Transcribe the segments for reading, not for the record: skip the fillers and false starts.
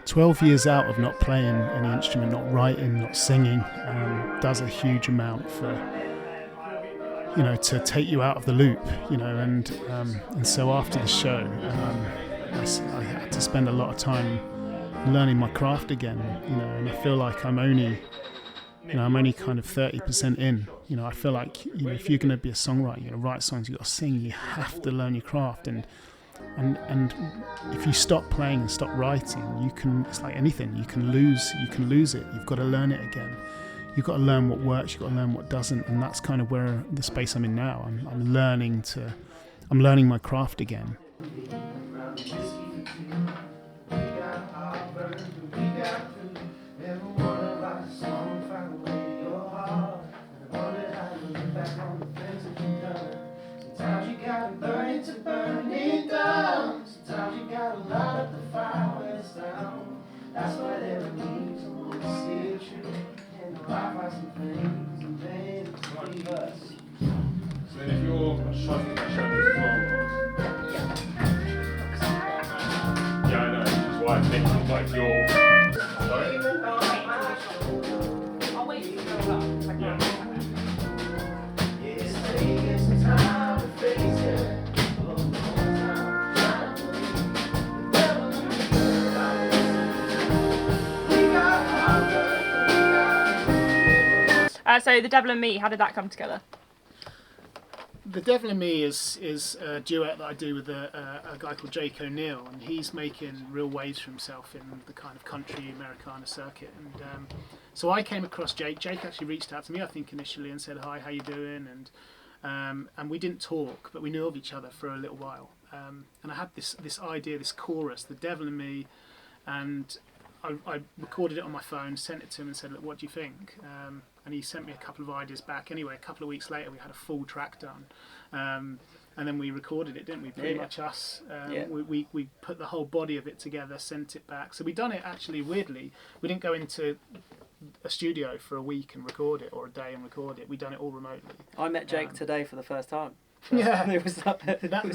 12 years out of not playing any instrument, not writing, not singing, does a huge amount for, to take you out of the loop, and so after the show, I had to spend a lot of time learning my craft again, and I feel like I'm only kind of 30% in. I feel like, if you're going to be a songwriter, you're going to write songs, you've got to sing, you have to learn your craft, and if you stop playing and stop writing, it's like anything, you can lose it. You've got to learn it again. You've got to learn what works, you've got to learn what doesn't, and that's kind of where the space I'm in now. I'm learning my craft again. Sometimes you gotta burn it to burn it down. Sometimes you gotta light up the fire when it's down. That's why there are needs I want to see it true. And the life has some things and things to us. So then if you're shuffling the show as well. Yeah, I know, which is why I think like you're. Sorry? I'll wait for you to go up. Yeah. It's taking some time to face it. So The Devil and Me, how did that come together? The Devil in Me is a duet that I do with a guy called Jake O'Neill, and he's making real waves for himself in the kind of country Americana circuit. And so I came across Jake. Jake actually reached out to me, I think, initially and said, "Hi, how you doing?" And we didn't talk, but we knew of each other for a little while. And I had this idea, this chorus, The Devil in Me, and I recorded it on my phone, sent it to him and said, "Look, what do you think?" And he sent me a couple of ideas back. Anyway, a couple of weeks later, we had a full track done. And then we recorded it, didn't we? Pretty much us. We put the whole body of it together, sent it back. So we done it actually weirdly. We didn't go into a studio for a week and record it, or a day and record it. We done it all remotely. I met Jake today for the first time. Yeah, it was fantastic. That in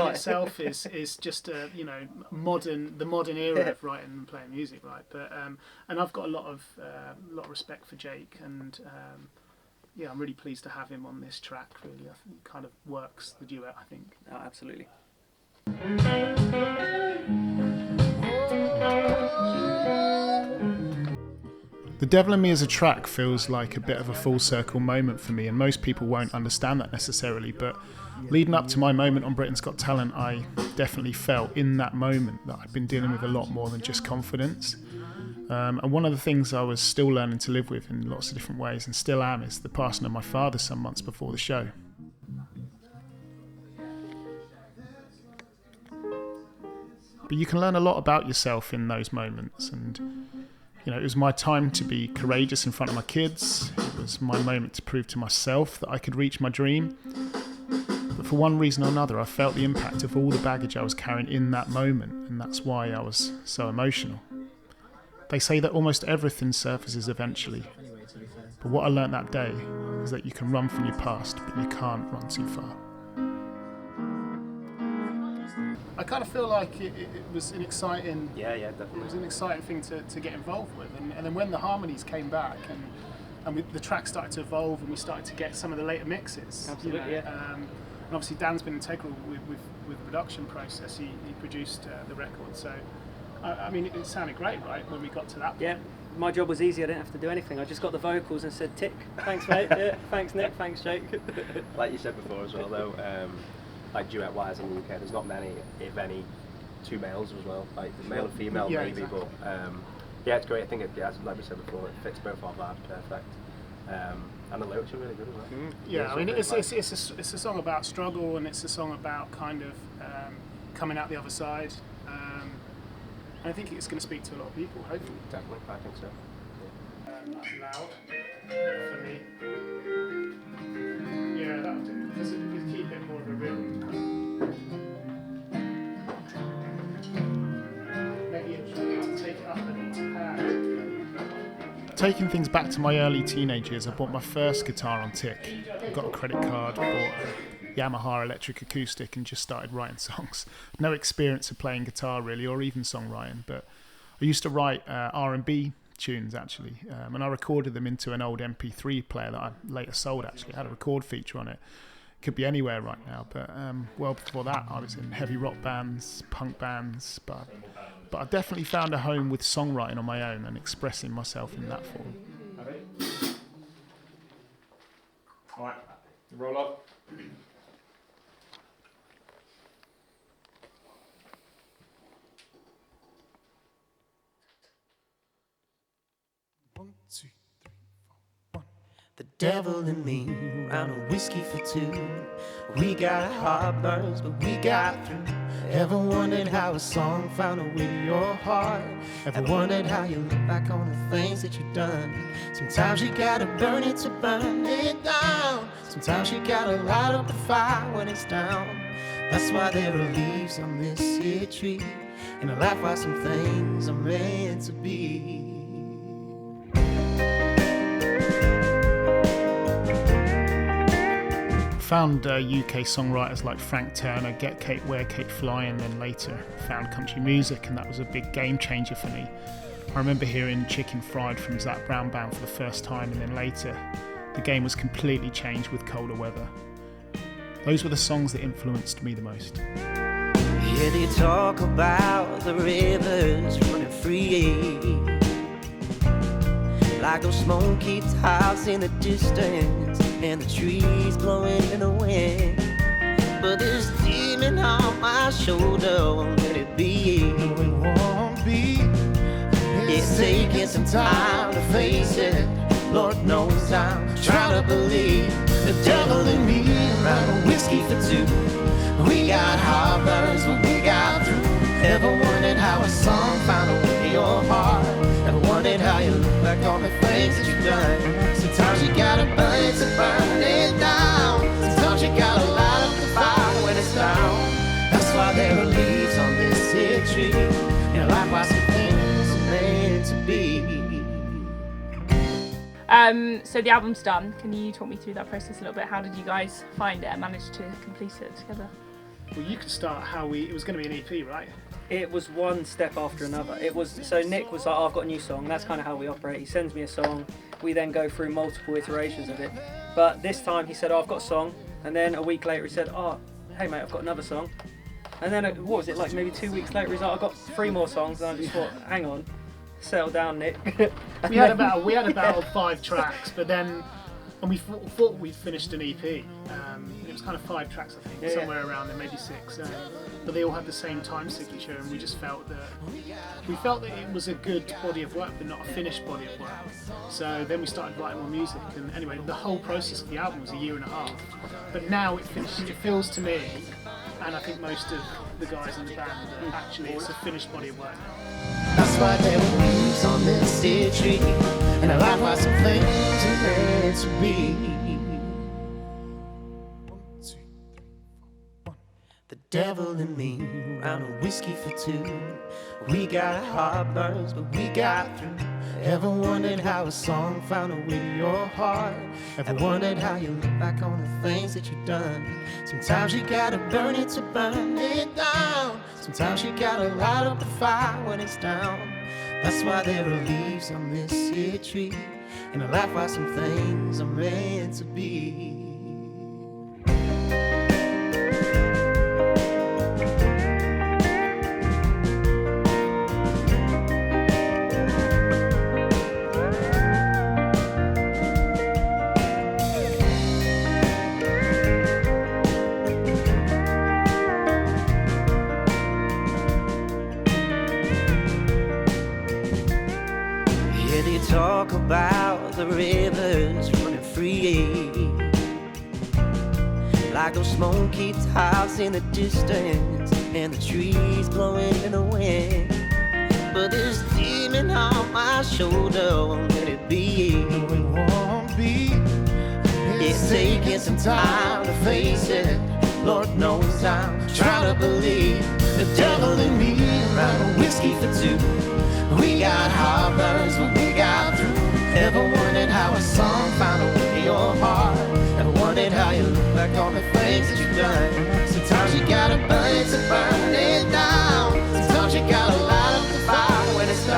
itself is just the modern era of writing and playing music, right? But and I've got a lot of respect for Jake, and I'm really pleased to have him on this track. Really, I think it kind of works the duet, I think. Oh, absolutely. The Devil in Me as a track feels like a bit of a full circle moment for me, and most people won't understand that necessarily, but leading up to my moment on Britain's Got Talent, I definitely felt in that moment that I'd been dealing with a lot more than just confidence. And one of the things I was still learning to live with in lots of different ways, and still am, is the passing of my father some months before the show. But you can learn a lot about yourself in those moments, and it was my time to be courageous in front of my kids. It was my moment to prove to myself that I could reach my dream. But for one reason or another, I felt the impact of all the baggage I was carrying in that moment, and that's why I was so emotional. They say that almost everything surfaces eventually. But what I learnt that day is that you can run from your past, but you can't run too far. I kind of feel like it was an exciting, definitely. It was an exciting thing to get involved with, and then when the harmonies came back and the track started to evolve, and we started to get some of the later mixes. Absolutely, and obviously Dan's been integral with the production process. He produced the record, so I mean it sounded great, right, when we got to that point. Yeah, my job was easy. I didn't have to do anything. I just got the vocals and said tick. Thanks, mate. Yeah, thanks, Nick. Thanks, Jake. Like you said before as well, though. Like duet-wise in the UK, there's not many, if any, two males as well. Like male and female, maybe, exactly. But it's great. I think like we said before, it fits both our vibes perfect. And the lyrics are really good as well. Yeah, I mean, it's a song about struggle, and it's a song about kind of coming out the other side. And I think it's going to speak to a lot of people, hopefully. Definitely, I think so. That's loud for me. Yeah, that'll do. Just keep it more of a rhythm. Maybe take it up a tad. Taking things back to my early teenage years, I bought my first guitar on Tick. I got a credit card, bought a Yamaha electric acoustic, and just started writing songs. No experience of playing guitar really, or even songwriting, but I used to write R&B tunes actually, and I recorded them into an old MP3 player that I later sold. Actually, it had a record feature on it. Could be anywhere right now, but well before that I was in heavy rock bands, punk bands, but I definitely found a home with songwriting on my own and expressing myself in that form. All right, roll up. The devil and me, round a whiskey for two. We got heartburns, but we got through. Ever wondered how a song found a way to your heart? Ever wondered how you look back on the things that you've done? Sometimes you gotta burn it to burn it down. Sometimes you gotta light up the fire when it's down. That's why there are leaves on this here tree, and I laugh why some things are meant to be. Found UK songwriters like Frank Turner, Get Kate, Where Kate Fly, and then later found country music, and that was a big game changer for me. I remember hearing Chicken Fried from Zac Brown Band for the first time, and then later the game was completely changed with Colder Weather. Those were the songs that influenced me the most. Yeah, they talk about the rivers running free, like those smoky clouds in the distance, and the trees blowing in the wind. But this demon on my shoulder won't let it be. No, it won't be. It's taking some time to face it. Lord knows I'm trying to believe. The devil in me, around a whiskey for two. We got heartburns, but we got through. Ever wondered how a song found a way to your heart? Ever wondered how you look back on the things that you've done? Sometimes you gotta burn it to burn it down. Sometimes you gotta light up the fire when it's down. That's why there are leaves on this here tree, and likewise some things are meant to be. So the album's done. Can you talk me through that process a little bit? How did you guys find it and manage to complete it together? Well, you could start how it was going to be an EP, right? It was one step after another. So Nick was like, oh, I've got a new song. That's kind of how we operate. He sends me a song. We then go through multiple iterations of it. But this time he said, oh, I've got a song. And then a week later he said, oh, hey mate, I've got another song. And then what was it, like maybe 2 weeks later he's like, I've got 3 more songs. And I just thought, hang on, settle down, Nick. we had about 5 tracks, but then, and we thought we'd finished an EP. It was kind of 5 tracks, I think, somewhere around there, maybe 6. But they all had the same time signature, and we just felt that it was a good body of work, but not a finished body of work. So then we started writing more music, and anyway, the whole process of the album was 1.5 years. But now it feels to me, and I think most of the guys in the band, that actually it's a finished body of work now. That's why there were leaves on this here tree, and I like why some things are meant to be. The devil and me, round a whiskey for 2. We got heartburns, but we got through. Ever wondered how a song found a way to your heart? Ever wondered how you look back on the things that you've done? Sometimes you gotta burn it to burn it down. Sometimes you gotta light up the fire when it's down. That's why there are leaves on this here tree, and I laugh why some things are meant to be. Talk about the rivers running free, like those smoky clouds in the distance, and the trees blowing in the wind. But this demon on my shoulder won't let it be. No, it won't be. It's taking some time to face it. Lord knows I'm trying to believe. The devil in me, around a whiskey for 2. We got heartburns, but we got through. Ever wondered how a song found a way to your heart? Ever wondered how you look back on the things that you've done? Sometimes you gotta burn it to burn it down. Sometimes you gotta light up the fire when it's done.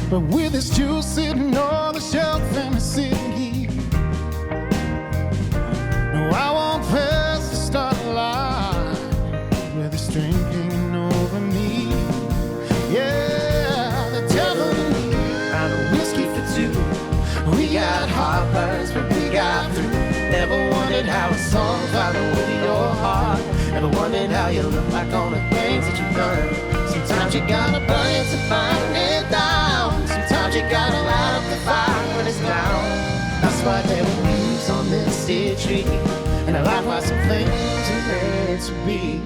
But with this juice sitting on the shelf and it's sitting here, no, I won't pass the start line with this drink hanging over me. Yeah, the devil and me found a whiskey for two. We got heartburns, but we got through. Never wondered how a song followed with your heart. Never wondered how you look like on the things that you burn. Sometimes you gotta burn it to find it down. Sometimes you gotta light up the fire when it's down. That's why there were leaves on this dead tree, and I like why some flames are meant to be.